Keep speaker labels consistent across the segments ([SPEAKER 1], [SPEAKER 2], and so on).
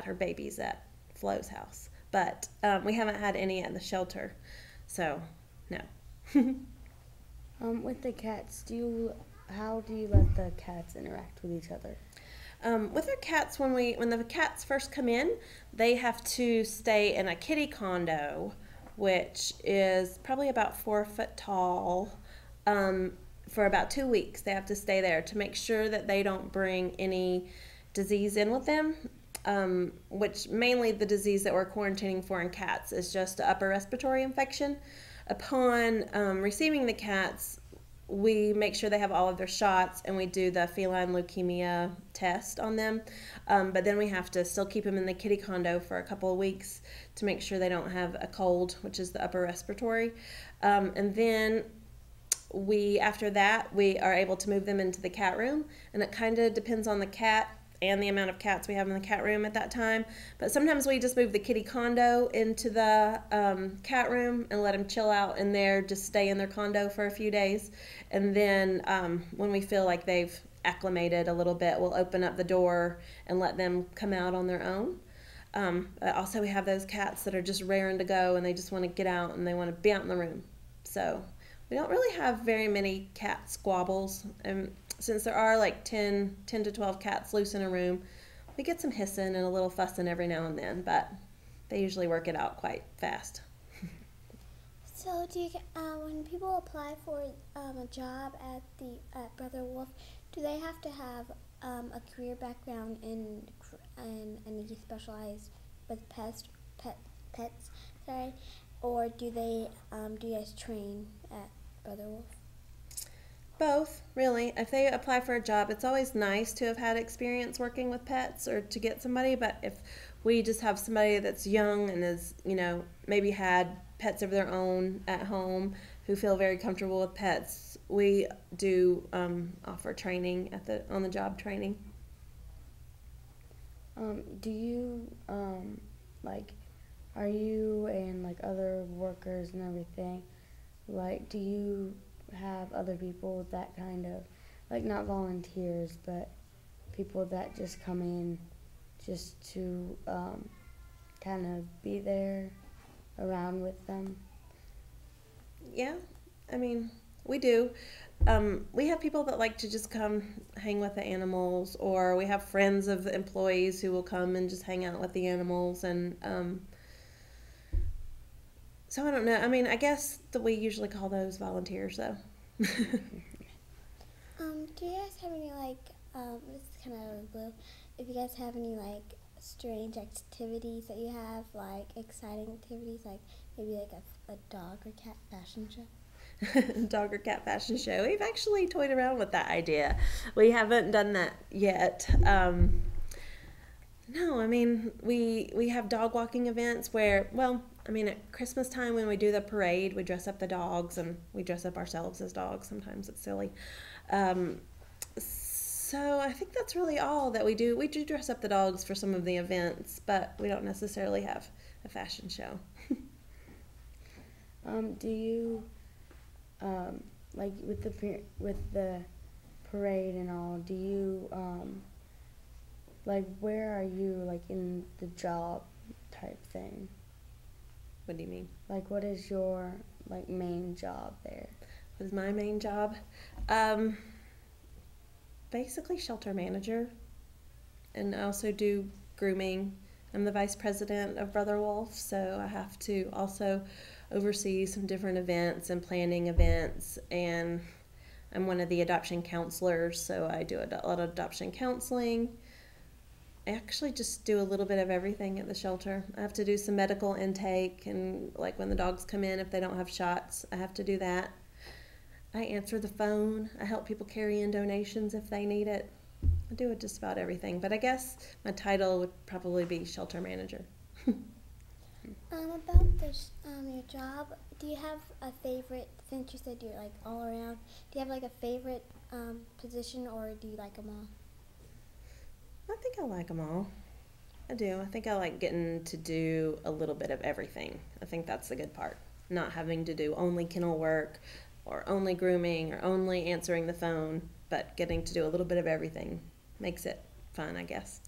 [SPEAKER 1] her babies at Flo's house. But we haven't had any at the shelter, so no.
[SPEAKER 2] With the cats, how do you let the cats interact with each other?
[SPEAKER 1] With our cats, when the cats first come in, they have to stay in a kitty condo, which is probably about 4 foot tall. For about 2 weeks, they have to stay there to make sure that they don't bring any disease in with them. Which mainly the disease that we're quarantining for in cats is just an upper respiratory infection. Upon receiving the cats, we make sure they have all of their shots, and we do the feline leukemia test on them. But then we have to still keep them in the kitty condo for a couple of weeks to make sure they don't have a cold, which is the upper respiratory. And then after that, we are able to move them into the cat room, and it kind of depends on the cat and the amount of cats we have in the cat room at that time. But sometimes we just move the kitty condo into the cat room and let them chill out in there, just stay in their condo for a few days. And then when we feel like they've acclimated a little bit, we'll open up the door and let them come out on their own. But also we have those cats that are just raring to go, and they just want to get out and they want to be out in the room. So we don't really have very many cat squabbles. And since there are like 10 to 12 cats loose in a room, we get some hissing and a little fussing every now and then, but they usually work it out quite fast.
[SPEAKER 3] So, when people apply for a job at Brother Wolf, do they have to have a career background in any specialized with pets, sorry, or do you guys train at Brother Wolf?
[SPEAKER 1] Both, really. If they apply for a job, it's always nice to have had experience working with pets or to get somebody. But if we just have somebody that's young and is, maybe had pets of their own at home who feel very comfortable with pets, we do offer training on the job training.
[SPEAKER 2] Do you are you and other workers and everything, do you have other people that kind of not volunteers, but people that just come in just to kind of be there around with them?
[SPEAKER 1] Yeah, I mean, we do. We have people that like to just come hang with the animals, or we have friends of the employees who will come and just hang out with the animals. And so I don't know. I mean, I guess that we usually call those volunteers, though.
[SPEAKER 3] Do you guys have any this is kind of blue, if you guys have any strange activities that you have, exciting activities, maybe a dog or cat fashion show?
[SPEAKER 1] Dog or cat fashion show. We've actually toyed around with that idea. We haven't done that yet. No, I mean, we have dog walking events where, at Christmas time when we do the parade, we dress up the dogs and we dress up ourselves as dogs. Sometimes it's silly. So I think that's really all that we do. We do dress up the dogs for some of the events, but we don't necessarily have a fashion show.
[SPEAKER 2] Do you, with the parade and all, do you, where are you, in the job type thing?
[SPEAKER 1] What do you mean?
[SPEAKER 2] What is your, main job there?
[SPEAKER 1] What is my main job? Basically shelter manager, and I also do grooming. I'm the vice president of Brother Wolf, so I have to also oversee some different events and planning events, and I'm one of the adoption counselors, so I do a lot of adoption counseling. I actually just do a little bit of everything at the shelter. I have to do some medical intake, and when the dogs come in, if they don't have shots, I have to do that. I answer the phone. I help people carry in donations if they need it. I do just about everything, but I guess my title would probably be shelter manager.
[SPEAKER 3] About this, your job, do you have a favorite, since you said you're all around, do you have a favorite position, or do you like them all?
[SPEAKER 1] I think I like them all. I do. I think I like getting to do a little bit of everything. I think that's the good part. Not having to do only kennel work or only grooming or only answering the phone, but getting to do a little bit of everything makes it fun, I guess.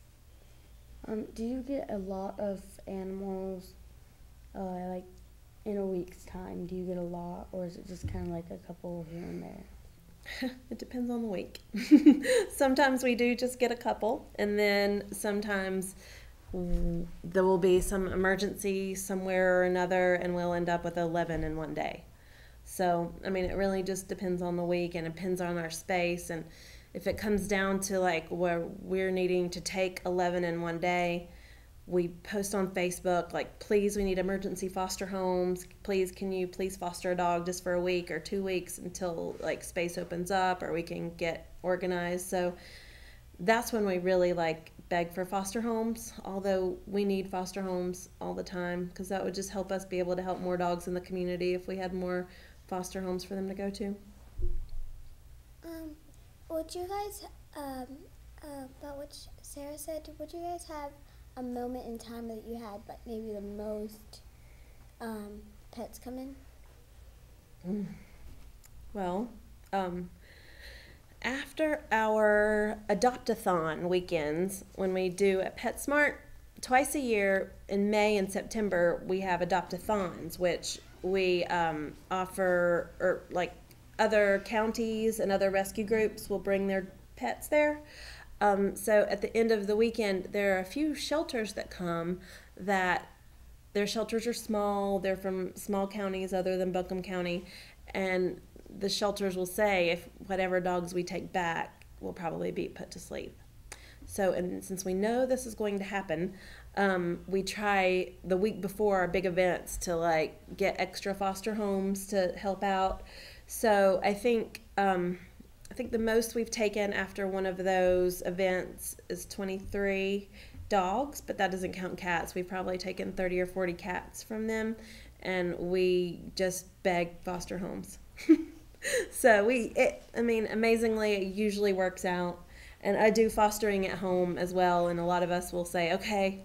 [SPEAKER 2] Do you get a lot of animals, like in a week's time? Do you get a lot, or is it just kind of like a couple here and there?
[SPEAKER 1] It depends on the week. Sometimes we do just get a couple, and then sometimes there will be some emergency somewhere or another, and we'll end up with 11 in one day. So, I mean, it really just depends on the week and it depends on our space. And if it comes down to like where we're needing to take 11 in one day, we post on Facebook, like, please, we need emergency foster homes. Please, can you please foster a dog just for a week or 2 weeks until like space opens up or we can get organized. So that's when we really like beg for foster homes, although we need foster homes all the time because that would just help us be able to help more dogs in the community if we had more foster homes for them to go to.
[SPEAKER 3] Would you guys, about what Sarah said, would you guys have a moment in time that you had like maybe the most pets come in?
[SPEAKER 1] Well, after our adopt-a-thon weekends, when we do at PetSmart, twice a year in May and September, we have adopt-a-thons, which we offer, or like other counties and other rescue groups will bring their pets there. So at the end of the weekend, there are a few shelters that come that their shelters are small. They're from small counties other than Buncombe County. And the shelters will say if whatever dogs we take back will probably be put to sleep. So, and since we know this is going to happen, we try the week before our big events to like get extra foster homes to help out. So I think the most we've taken after one of those events is 23 dogs, but that doesn't count cats. We've probably taken 30 or 40 cats from them, and we just beg foster homes. So amazingly, it usually works out. And I do fostering at home as well, and a lot of us will say, okay,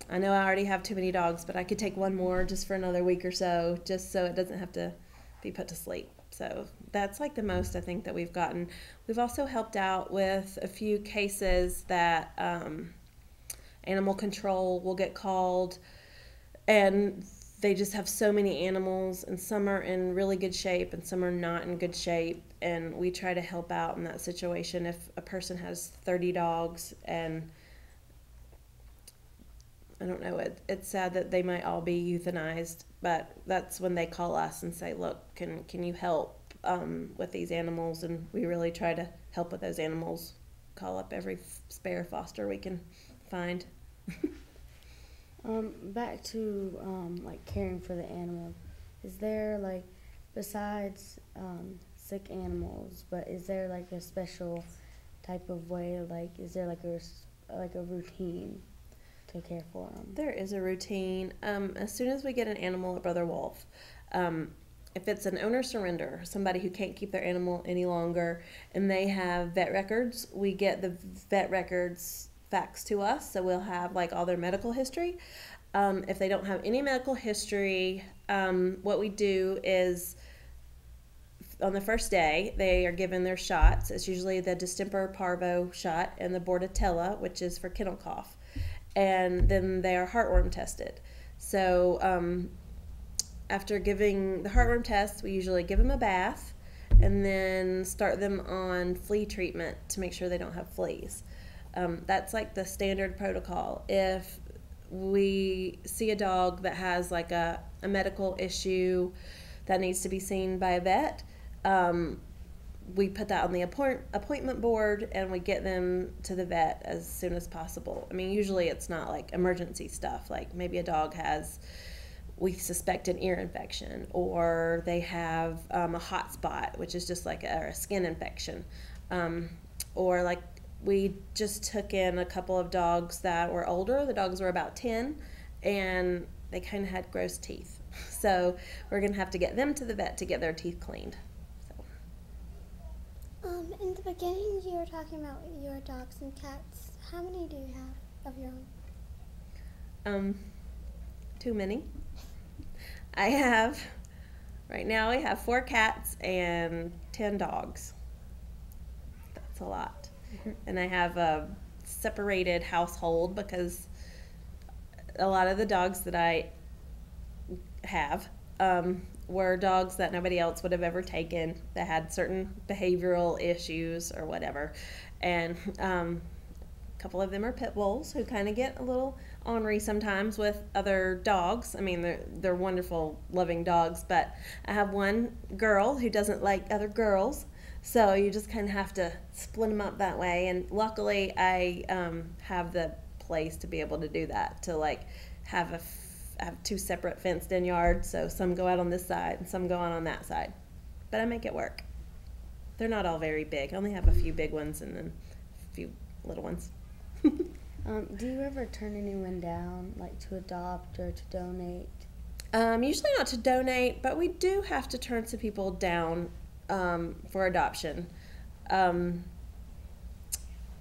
[SPEAKER 1] I know I already have too many dogs, but I could take one more just for another week or so, just so it doesn't have to be put to sleep. So that's like the most I think that we've gotten. We've also helped out with a few cases that animal control will get called, and they just have so many animals, and some are in really good shape and some are not in good shape, and we try to help out in that situation. If a person has 30 dogs, and I don't know, it's sad that they might all be euthanized, but that's when they call us and say, look, can you help with these animals? And we really try to help with those animals, call up every spare foster we can find.
[SPEAKER 2] Back to like caring for the animal, is there like, besides sick animals, but is there like a special type of way, like is there like a routine to care for them?
[SPEAKER 1] There is a routine. As soon as we get an animal at Brother Wolf, if it's an owner surrender, somebody who can't keep their animal any longer, and they have vet records, we get the vet records faxed to us, so we'll have like all their medical history. If they don't have any medical history, what we do is on the first day they are given their shots. It's usually the distemper parvo shot and the bordetella, which is for kennel cough, and then they are heartworm tested. So after giving the heartworm test, we usually give them a bath and then start them on flea treatment to make sure they don't have fleas. That's like the standard protocol. If we see a dog that has like a medical issue that needs to be seen by a vet, we put that on the appointment board and we get them to the vet as soon as possible. I mean, usually it's not like emergency stuff, like maybe a dog we suspect an ear infection, or they have a hot spot, which is just like a skin infection, or like we just took in a couple of dogs that were older. The dogs were about 10, and they kind of had gross teeth. So we're going to have to get them to the vet to get their teeth cleaned.
[SPEAKER 3] In the beginning, you were talking about your dogs and cats. How many do you have of your own?
[SPEAKER 1] Too many. Right now I have 4 cats and 10 dogs. That's a lot. And I have separated household because a lot of the dogs that I have were dogs that nobody else would have ever taken that had certain behavioral issues or whatever. And a couple of them are pit bulls who kind of get a little ornery sometimes with other dogs. I mean, they're wonderful, loving dogs, but I have one girl who doesn't like other girls. So you just kind of have to split them up that way. And luckily, I have the place to be able to do that, to like have have two separate fenced-in yards. So some go out on this side and some go on that side. But I make it work. They're not all very big. I only have a few big ones and then a few little ones.
[SPEAKER 2] Do you ever turn anyone down, like to adopt or to donate?
[SPEAKER 1] Usually not to donate, but we do have to turn some people down for adoption. And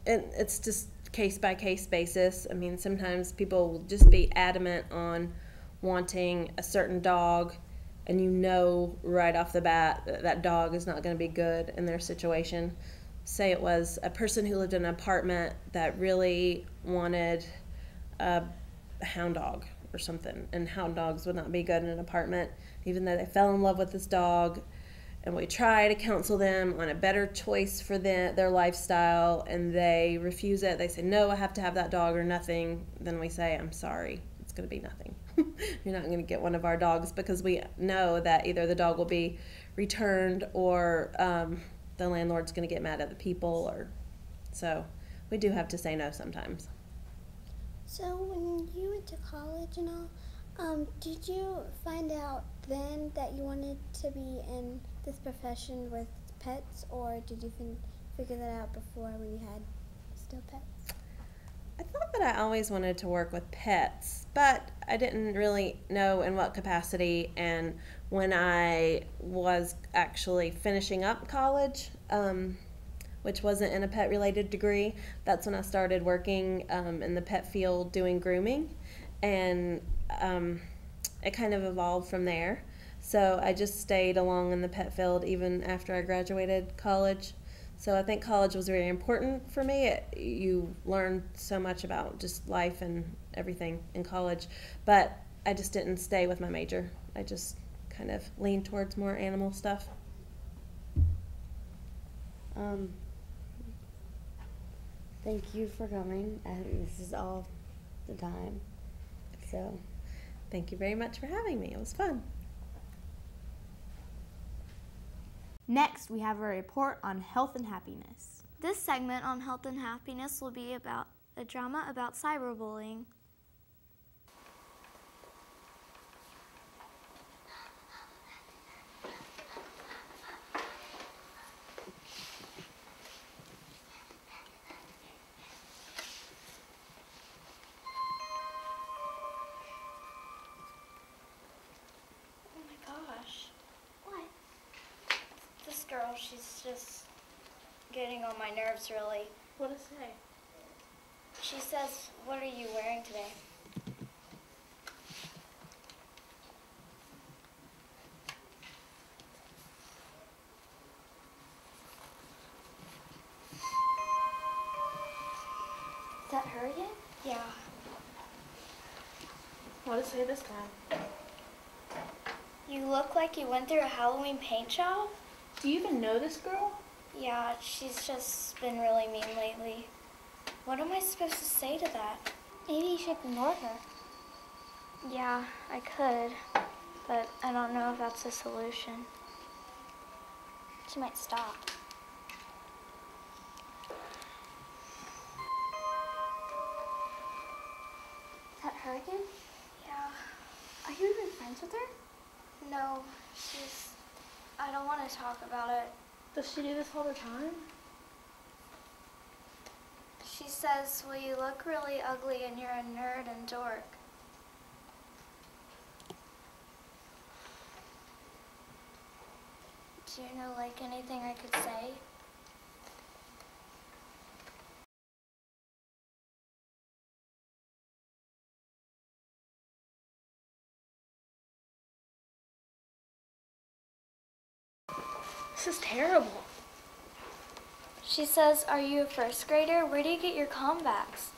[SPEAKER 1] it's just case by case basis. I mean, sometimes people will just be adamant on wanting a certain dog, and you know right off the bat that that dog is not going to be good in their situation. Say it was a person who lived in an apartment that really wanted a hound dog or something, and hound dogs would not be good in an apartment, even though they fell in love with this dog. And we try to counsel them on a better choice for their lifestyle, and they refuse it. They say, no, I have to have that dog or nothing. Then we say, I'm sorry, it's going to be nothing. You're not going to get one of our dogs, because we know that either the dog will be returned or the landlord's going to get mad at the people. Or so we do have to say no sometimes.
[SPEAKER 3] So when you went to college and all, did you find out then that you wanted to be in this profession with pets, or did you figure that out before when you had still pets?
[SPEAKER 1] I thought that I always wanted to work with pets, but I didn't really know in what capacity. And when I was actually finishing up college, which wasn't in a pet-related degree, that's when I started working in the pet field doing grooming. And it kind of evolved from there. So I just stayed along in the pet field even after I graduated college. So I think college was very important for me. You learn so much about just life and everything in college. But I just didn't stay with my major. I just kind of leaned towards more animal stuff.
[SPEAKER 2] Thank you for coming. This is all the time. So,
[SPEAKER 1] thank you very much for having me. It was fun.
[SPEAKER 4] Next, we have a report on health and happiness.
[SPEAKER 5] This segment on health and happiness will be about a drama about cyberbullying. Oh my gosh. What? This girl, she's just getting on my nerves, really.
[SPEAKER 4] What does it say?
[SPEAKER 5] She says, "What are you wearing today?" Is that her again? Yeah.
[SPEAKER 4] What does it say this time?
[SPEAKER 5] You look like you went through a Halloween paint job?
[SPEAKER 4] Do you even know this girl?
[SPEAKER 5] Yeah, she's just been really mean lately. What am I supposed to say to that?
[SPEAKER 3] Maybe you should ignore her.
[SPEAKER 5] Yeah, I could, but I don't know if that's a solution.
[SPEAKER 3] She might stop.
[SPEAKER 5] Is that her again? Yeah.
[SPEAKER 4] Are you even friends with her?
[SPEAKER 5] No, I don't want to talk about it.
[SPEAKER 4] Does she do this all the time?
[SPEAKER 5] She says, "Well, you look really ugly and you're a nerd and dork." Do you know, like, anything I could say?
[SPEAKER 4] This is terrible.
[SPEAKER 5] She says, "Are you a first grader? Where do you get your comebacks?"